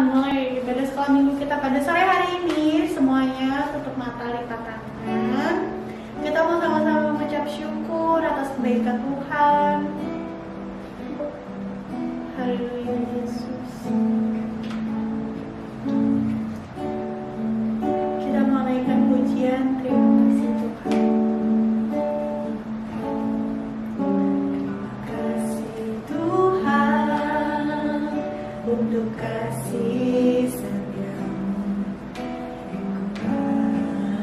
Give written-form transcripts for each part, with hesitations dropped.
mulai ibadah sekolah minggu kita pada sore hari ini. Semuanya tutup mata, lipat tangan. Kita mau sama-sama mengucap syukur atas kebaikan Tuhan. Haleluya Yesus. Kita menaikkan pujian, terima kasih Tuhan. Untuk kasih setiamu yang ku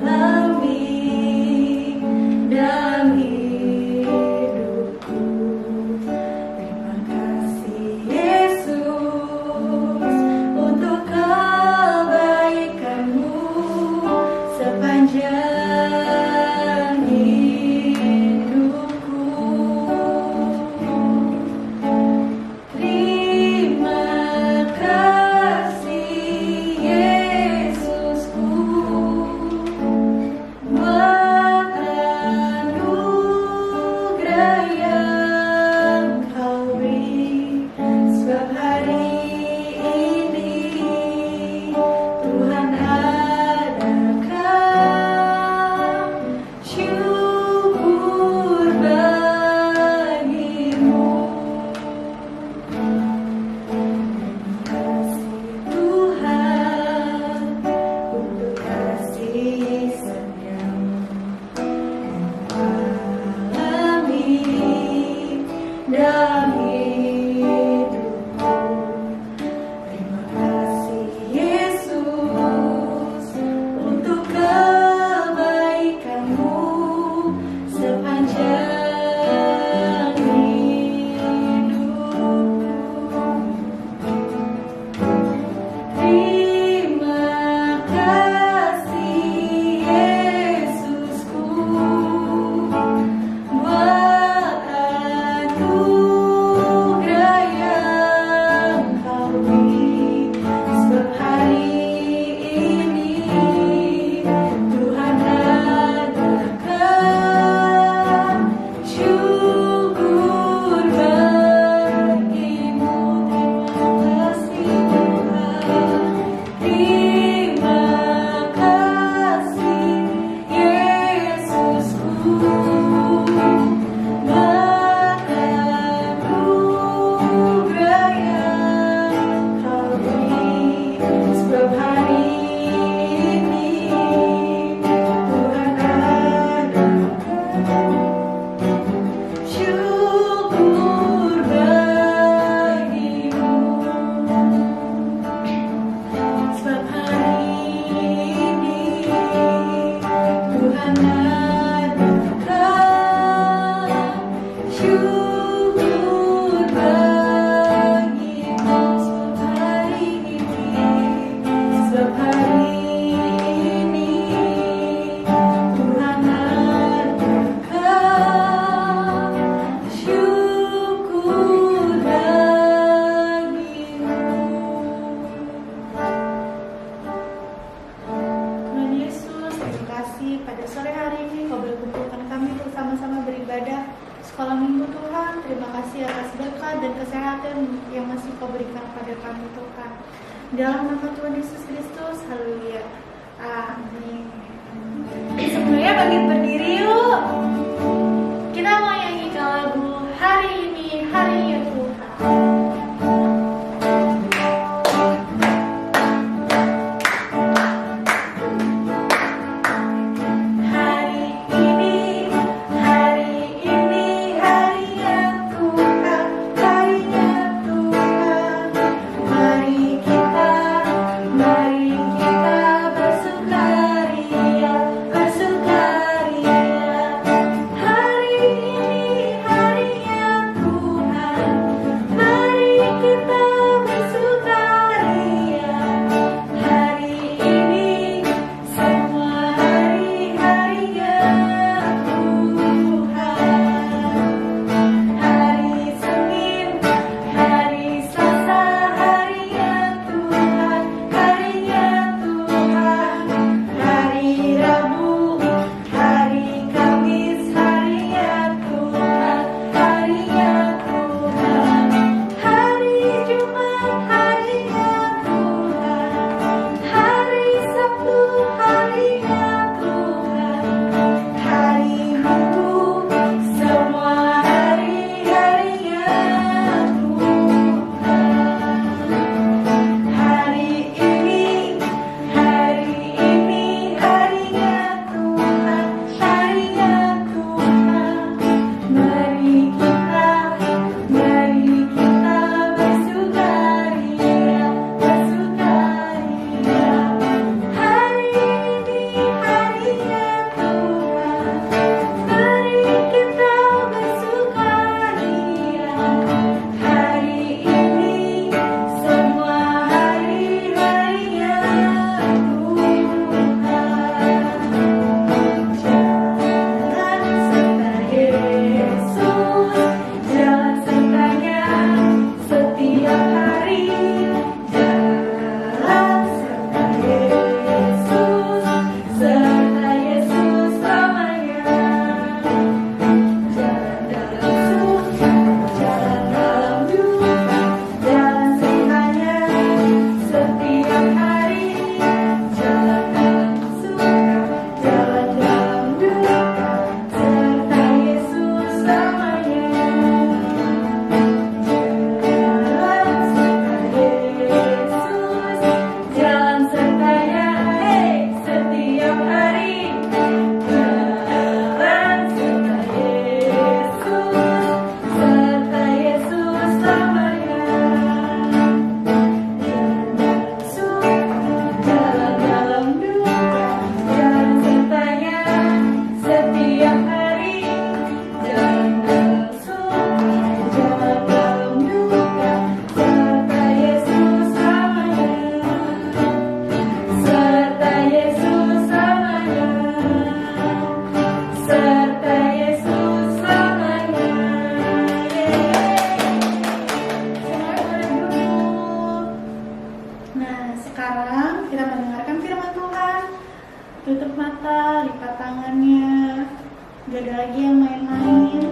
alami dalam hidupku. Terima kasih Yesus untuk kebaikanmu sepanjang hidupku. Pada sore hari ini Kau berkumpulkan kami untuk sama-sama beribadah sekolah minggu Tuhan. Terima kasih atas berkat dan kesehatan yang masih Kau berikan pada kami Tuhan. Dalam nama Tuhan Yesus Kristus, haleluya, amin. Semuanya bangkit berdiri yuk. Kita mau nyanyikan lagu Hari Ini Harinya Tuhan. Bersukaria Gak ada lagi yang main-main.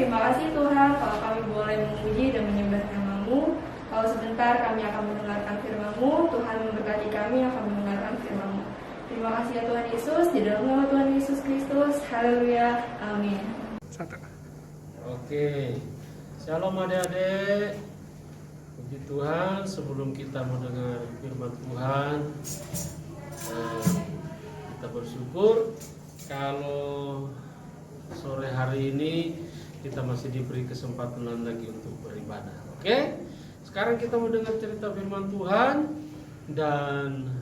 Terima kasih Tuhan kalau kami boleh memuji dan menyembah nama-Mu. Kalau sebentar kami akan mendengarkan firman-Mu, Tuhan memberkati kami yang akan mendengarkan firman-Mu. Terima kasih ya Tuhan Yesus, di dalam nama Tuhan Yesus Kristus. Haleluya. Amin. Oke. Shalom adik-adik. Puji Tuhan, sebelum kita mendengar firman Tuhan, kita bersyukur kalau sore hari ini kita masih diberi kesempatan lagi untuk beribadah. Oke? Sekarang kita mendengar cerita firman Tuhan, dan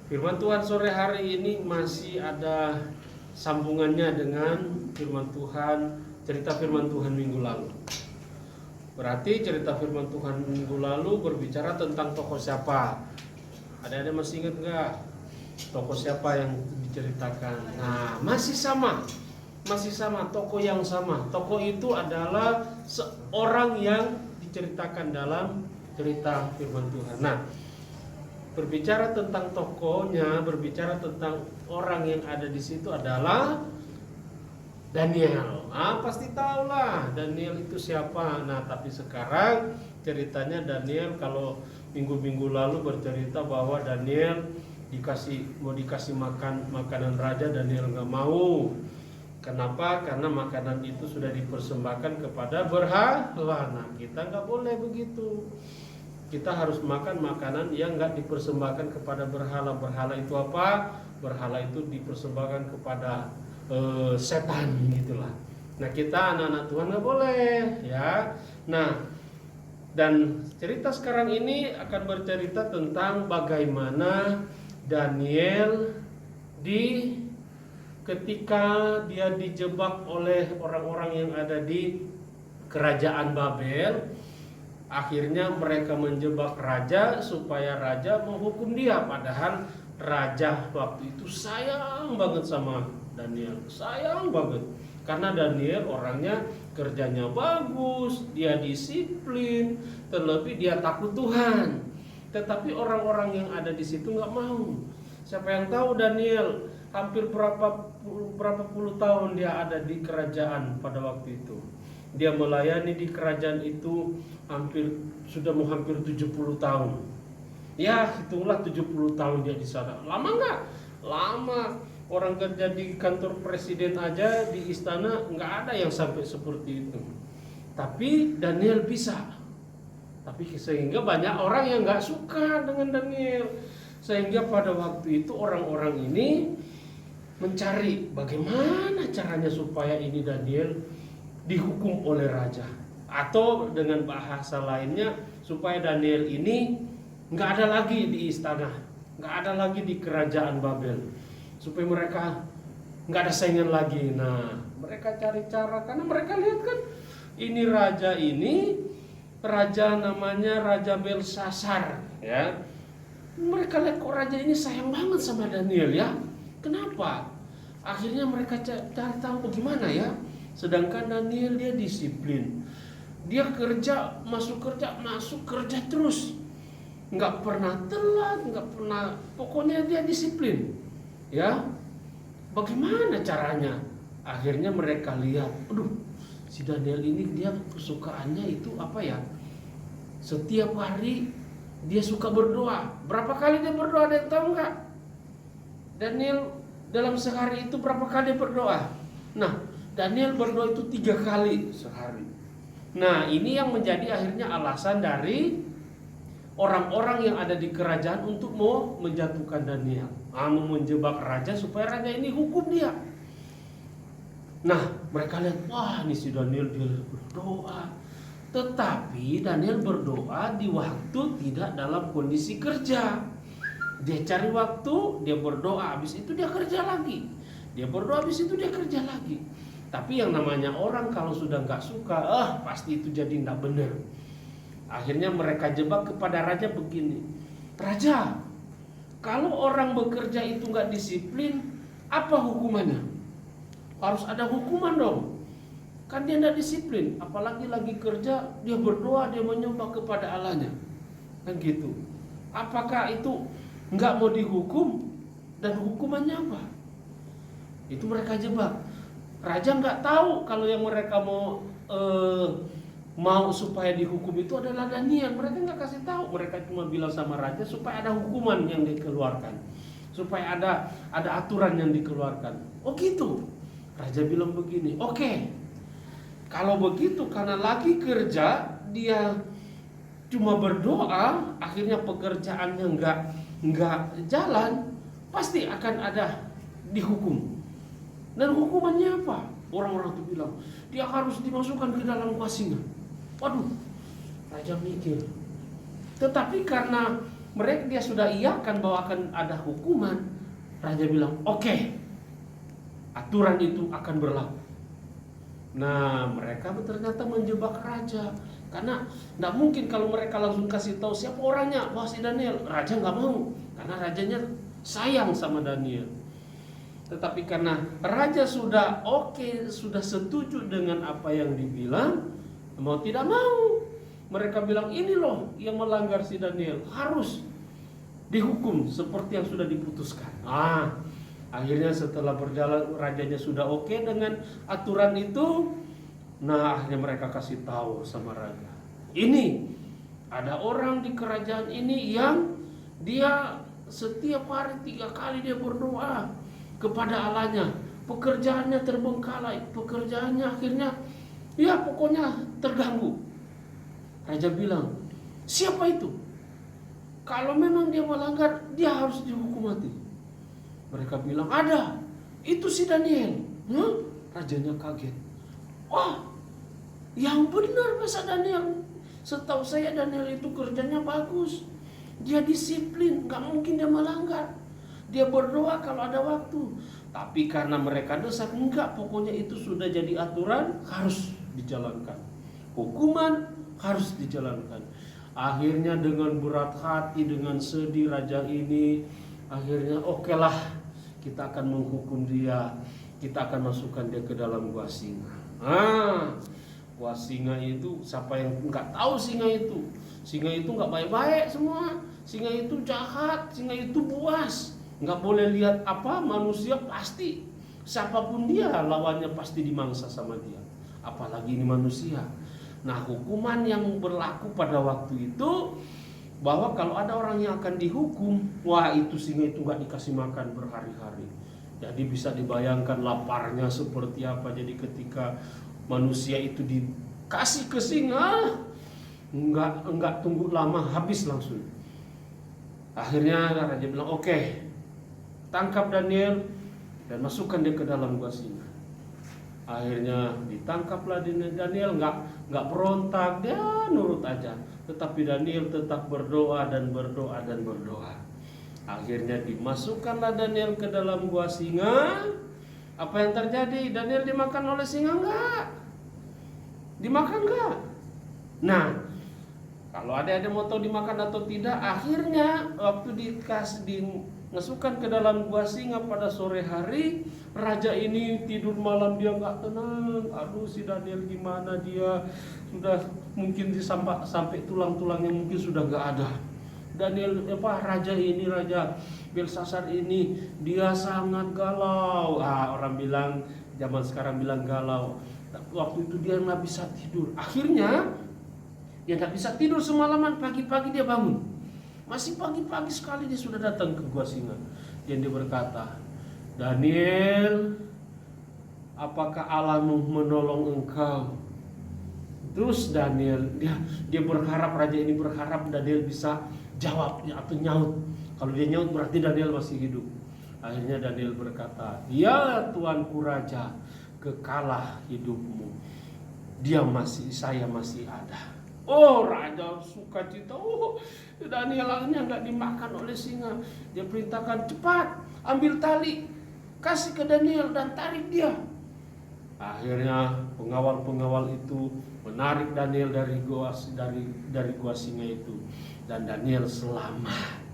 firman Tuhan sore hari ini masih ada sambungannya dengan firman Tuhan, cerita firman Tuhan minggu lalu. Berarti cerita firman Tuhan minggu lalu berbicara tentang tokoh siapa? Ada masih ingat nggak tokoh siapa yang diceritakan? Nah, masih sama, tokoh yang sama. Tokoh itu adalah seorang yang diceritakan dalam cerita firman Tuhan. Nah, berbicara tentang tokohnya, berbicara tentang orang yang ada di situ adalah Daniel. Pasti tahulah Daniel itu siapa. Nah, tapi sekarang ceritanya Daniel, kalau minggu-minggu lalu bercerita bahwa Daniel mau dikasih makanan raja, Daniel nggak mau. Kenapa? Karena makanan itu sudah dipersembahkan kepada berhala. Nah, kita nggak boleh begitu. Kita harus makan makanan yang nggak dipersembahkan kepada berhala. Berhala itu apa? Berhala itu dipersembahkan kepada setan, gitulah. Nah, kita anak-anak Tuhan nggak boleh, ya. Nah, dan cerita sekarang ini akan bercerita tentang bagaimana Daniel ketika dia dijebak oleh orang-orang yang ada di kerajaan Babel. Akhirnya mereka menjebak raja supaya raja menghukum dia, padahal raja waktu itu sayang banget sama Daniel, sayang banget, karena Daniel orangnya kerjanya bagus, dia disiplin, terlebih dia takut Tuhan. Tetapi orang-orang yang ada di situ nggak mau. Siapa yang tahu Daniel hampir berapa puluh tahun dia ada di kerajaan pada waktu itu. Dia melayani di kerajaan itu hampir 70 tahun. Ya hitunglah 70 tahun dia di sana. Lama nggak? Lama. Orang kerja di kantor presiden aja di istana nggak ada yang sampai seperti itu. Tapi Daniel bisa. Tapi sehingga banyak orang yang nggak suka dengan Daniel. Sehingga pada waktu itu orang-orang ini mencari bagaimana caranya supaya ini Daniel dihukum oleh raja. Atau dengan bahasa lainnya supaya Daniel ini nggak ada lagi di istana, nggak ada lagi di kerajaan Babel, supaya mereka nggak ada saingan lagi. Nah, mereka cari cara karena mereka lihat kan ini raja namanya Raja Belsasar, ya. Mereka lihat kok raja ini sayang banget sama Daniel, ya. Kenapa? Akhirnya mereka cari tahu bagaimana ya. Sedangkan Daniel dia disiplin, dia masuk kerja terus. Nggak pernah telat, nggak pernah, pokoknya dia disiplin, ya. Bagaimana caranya? Akhirnya mereka lihat, aduh, si Daniel ini dia kesukaannya itu apa ya? Setiap hari dia suka berdoa. Berapa kali dia berdoa? Ada yang tahu nggak? Daniel dalam sehari itu berapa kali dia berdoa? Nah, Daniel berdoa itu 3 kali sehari. Nah, ini yang menjadi akhirnya alasan dari orang-orang yang ada di kerajaan untuk mau menjatuhkan Daniel, mau menjebak raja supaya raja ini hukum dia. Nah, mereka lihat, wah ini si Daniel dia berdoa. Tetapi Daniel berdoa di waktu tidak dalam kondisi kerja. Dia cari waktu, dia berdoa, habis itu dia kerja lagi. Dia berdoa, habis itu dia kerja lagi. Tapi yang namanya orang kalau sudah nggak suka, pasti itu jadi nggak benar. Akhirnya mereka jebak kepada raja begini, raja, kalau orang bekerja itu nggak disiplin, apa hukumannya? Harus ada hukuman dong. Kan dia nggak disiplin, apalagi lagi kerja, dia berdoa, dia menyembah kepada Allahnya, kan gitu. Apakah itu nggak mau dihukum dan hukumannya apa? Itu mereka jebak. Raja nggak tahu kalau yang mereka mau supaya dihukum itu adalah Daniel. Mereka nggak kasih tahu. Mereka cuma bilang sama raja supaya ada hukuman yang dikeluarkan, supaya ada aturan yang dikeluarkan. Oh gitu. Raja bilang begini, oke, kalau begitu karena lagi kerja dia cuma berdoa, akhirnya pekerjaannya nggak jalan, pasti akan ada dihukum. Dan hukumannya apa? Orang-orang itu bilang dia harus dimasukkan ke dalam gua singa. Waduh, raja mikir. Tetapi karena dia sudah iakan bahwa akan ada hukuman, raja bilang, oke, aturan itu akan berlaku. Nah, mereka ternyata menjebak raja. Karena tidak mungkin kalau mereka langsung kasih tahu siapa orangnya, wah si Daniel. Raja nggak mau, karena rajanya sayang sama Daniel. Tetapi karena raja sudah sudah setuju dengan apa yang dibilang, mau tidak mau, mereka bilang ini loh yang melanggar si Daniel harus dihukum seperti yang sudah diputuskan. Akhirnya setelah berjalan, rajanya sudah oke dengan aturan itu. Nah, akhirnya mereka kasih tahu sama raja, ini ada orang di kerajaan ini yang dia setiap hari 3 kali dia berdoa kepada Allahnya, pekerjaannya terbengkalai, pekerjaannya akhirnya ya pokoknya terganggu. Raja bilang, siapa itu? Kalau memang dia melanggar, dia harus dihukum mati. Mereka bilang, ada, itu si Daniel. Rajanya kaget. Wah, yang benar masa Daniel? Setahu saya Daniel itu kerjanya bagus, dia disiplin, gak mungkin dia melanggar. Dia berdoa kalau ada waktu. Tapi karena mereka desak, enggak, pokoknya itu sudah jadi aturan, harus dijalankan. Hukuman harus dijalankan. Akhirnya dengan berat hati, dengan sedih raja ini, akhirnya oke lah, kita akan menghukum dia. Kita akan masukkan dia ke dalam gua singa. Gua singa itu, siapa yang enggak tahu singa itu? Singa itu enggak baik-baik semua. Singa itu jahat, singa itu buas. Nggak boleh lihat manusia, pasti siapapun dia lawannya pasti dimangsa sama dia, apalagi ini manusia. Nah, hukuman yang berlaku pada waktu itu, bahwa kalau ada orang yang akan dihukum, wah itu singa itu nggak dikasih makan berhari-hari. Jadi bisa dibayangkan laparnya seperti apa. Jadi ketika manusia itu dikasih ke singa, nggak tunggu lama, habis langsung. Akhirnya raja bilang, oke, tangkap Daniel dan masukkan dia ke dalam gua singa. Akhirnya ditangkaplah Daniel, nggak berontak, dia nurut aja. Tetapi Daniel tetap berdoa dan berdoa dan berdoa. Akhirnya dimasukkanlah Daniel ke dalam gua singa. Apa yang terjadi? Daniel dimakan oleh singa enggak? Dimakan enggak? Nah, kalau ada mau tahu dimakan atau tidak, akhirnya waktu dimasukkan ke dalam gua singa pada sore hari, raja ini tidur malam dia nggak tenang. Aduh, si Daniel gimana, dia sudah mungkin sampai tulang-tulangnya mungkin sudah nggak ada. Daniel raja Belsasar ini dia sangat galau. Orang bilang zaman sekarang bilang galau. Waktu itu dia nggak bisa tidur. Akhirnya dia nggak bisa tidur semalaman. Pagi-pagi dia bangun. Masih pagi-pagi sekali dia sudah datang ke gua singa. Dan dia berkata, Daniel, apakah Allahmu menolong engkau? Terus Daniel, dia berharap, raja ini berharap Daniel bisa jawab atau nyaut. Kalau dia nyaut berarti Daniel masih hidup. Akhirnya Daniel berkata, ya Tuanku Raja, kekalah hidupmu. Saya masih ada. Oh, raja sukacita. Oh, Daniel akhirnya nggak dimakan oleh singa. Dia perintahkan, cepat ambil tali, kasih ke Daniel dan tarik dia. Akhirnya pengawal-pengawal itu menarik Daniel dari gua singa itu, dan Daniel selamat.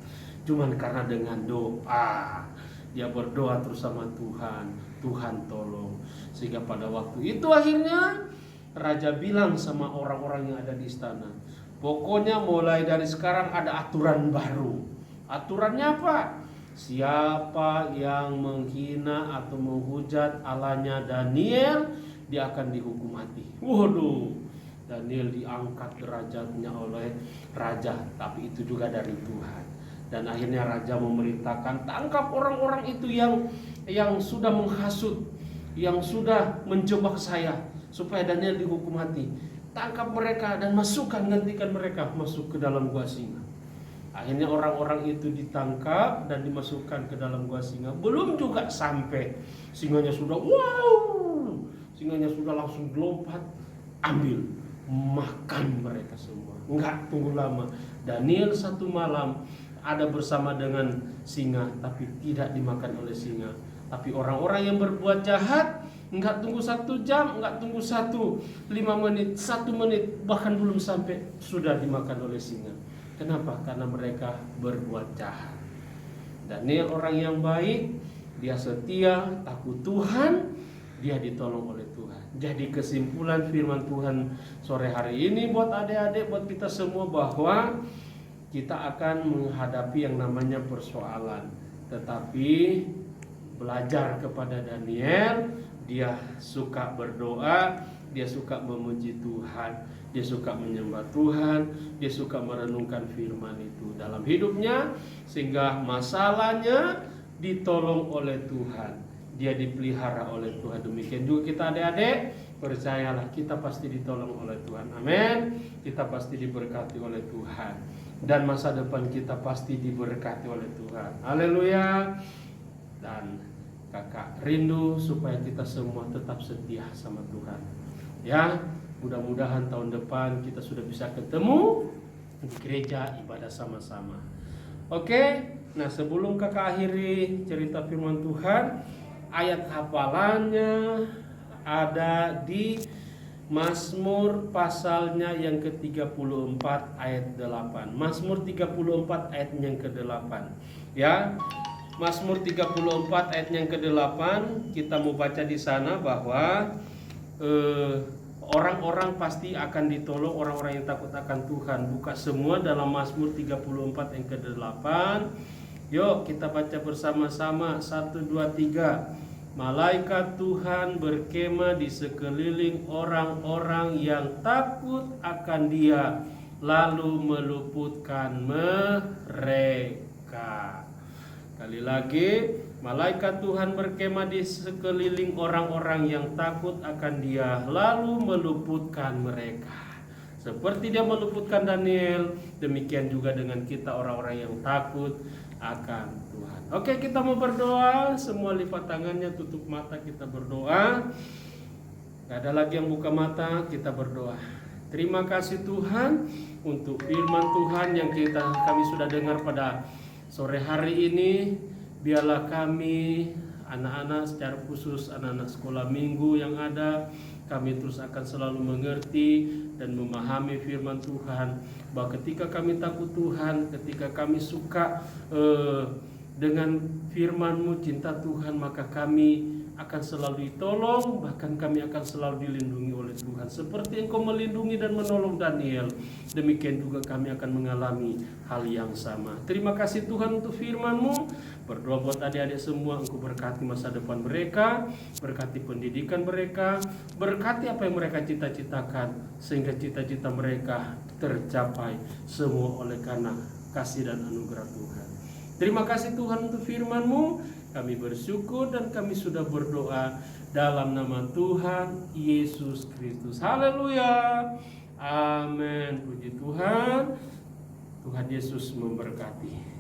Cuman karena dengan doa, dia berdoa terus sama Tuhan, Tuhan tolong. Sehingga pada waktu itu akhirnya raja bilang sama orang-orang yang ada di istana, pokoknya mulai dari sekarang ada aturan baru. Aturannya apa? Siapa yang menghina atau menghujat Allahnya Daniel, dia akan dihukum mati. Waduh, Daniel diangkat derajatnya oleh raja, tapi itu juga dari Tuhan. Dan akhirnya raja memerintahkan, tangkap orang-orang itu yang sudah menghasut, yang sudah menjebak saya supaya Daniel dihukum mati. Tangkap mereka dan gantikan mereka masuk ke dalam gua singa. Akhirnya orang-orang itu ditangkap dan dimasukkan ke dalam gua singa. Belum juga sampai, singanya sudah singanya sudah langsung lompat, ambil, makan mereka semua. Enggak tunggu lama, Daniel satu malam ada bersama dengan singa, tapi tidak dimakan oleh singa. Tapi orang-orang yang berbuat jahat, enggak tunggu 1 jam, enggak tunggu 5 menit, 1 menit, bahkan belum sampai sudah dimakan oleh singa. Kenapa? Karena mereka berbuat jahat. Daniel orang yang baik, dia setia, takut Tuhan, dia ditolong oleh Tuhan. Jadi kesimpulan firman Tuhan sore hari ini buat adik-adik, buat kita semua, bahwa kita akan menghadapi yang namanya persoalan. Tetapi belajar kepada Daniel, dia suka berdoa, dia suka memuji Tuhan, dia suka menyembah Tuhan, dia suka merenungkan firman itu dalam hidupnya, sehingga masalahnya ditolong oleh Tuhan, dia dipelihara oleh Tuhan. Demikian juga kita adik-adik, percayalah kita pasti ditolong oleh Tuhan. Amin. Kita pasti diberkati oleh Tuhan, dan masa depan kita pasti diberkati oleh Tuhan. Haleluya. Dan kakak rindu supaya kita semua tetap setia sama Tuhan. Ya, mudah-mudahan tahun depan kita sudah bisa ketemu di gereja, ibadah sama-sama. Oke, nah sebelum kakak akhiri cerita firman Tuhan, ayat hafalannya ada di Mazmur pasalnya yang ke-34 ayat 8. Mazmur 34 ayat yang ke-8. Ya, Mazmur 34 ayat yang ke-8, kita mau baca di sana bahwa orang-orang pasti akan ditolong, orang-orang yang takut akan Tuhan. Buka semua dalam Mazmur 34 yang ke-8. Yuk kita baca bersama-sama. 1, 2, 3. Malaikat Tuhan berkemah di sekeliling orang-orang yang takut akan Dia, lalu meluputkan mereka. Kali lagi, malaikat Tuhan berkemah di sekeliling orang-orang yang takut akan Dia, lalu meluputkan mereka. Seperti Dia meluputkan Daniel, demikian juga dengan kita orang-orang yang takut akan Tuhan. Oke, kita mau berdoa. Semua lipat tangannya, tutup mata, kita berdoa. Gak ada lagi yang buka mata, kita berdoa. Terima kasih Tuhan untuk firman Tuhan yang kami sudah dengar pada sore hari ini. Biarlah kami anak-anak, secara khusus anak-anak sekolah minggu yang ada, kami terus akan selalu mengerti dan memahami firman Tuhan, bahwa ketika kami takut Tuhan, ketika kami suka dengan firman-Mu, cinta Tuhan, maka kami akan selalu ditolong, bahkan kami akan selalu dilindungi oleh Tuhan. Seperti Engkau melindungi dan menolong Daniel, demikian juga kami akan mengalami hal yang sama. Terima kasih Tuhan untuk firman-Mu. Berdoa buat adik-adik semua, Engkau berkati masa depan mereka, berkati pendidikan mereka, berkati apa yang mereka cita-citakan, sehingga cita-cita mereka tercapai semua oleh karena kasih dan anugerah Tuhan. Terima kasih Tuhan untuk firman-Mu. Kami bersyukur dan kami sudah berdoa dalam nama Tuhan Yesus Kristus. Haleluya. Amin. Puji Tuhan. Tuhan Yesus memberkati.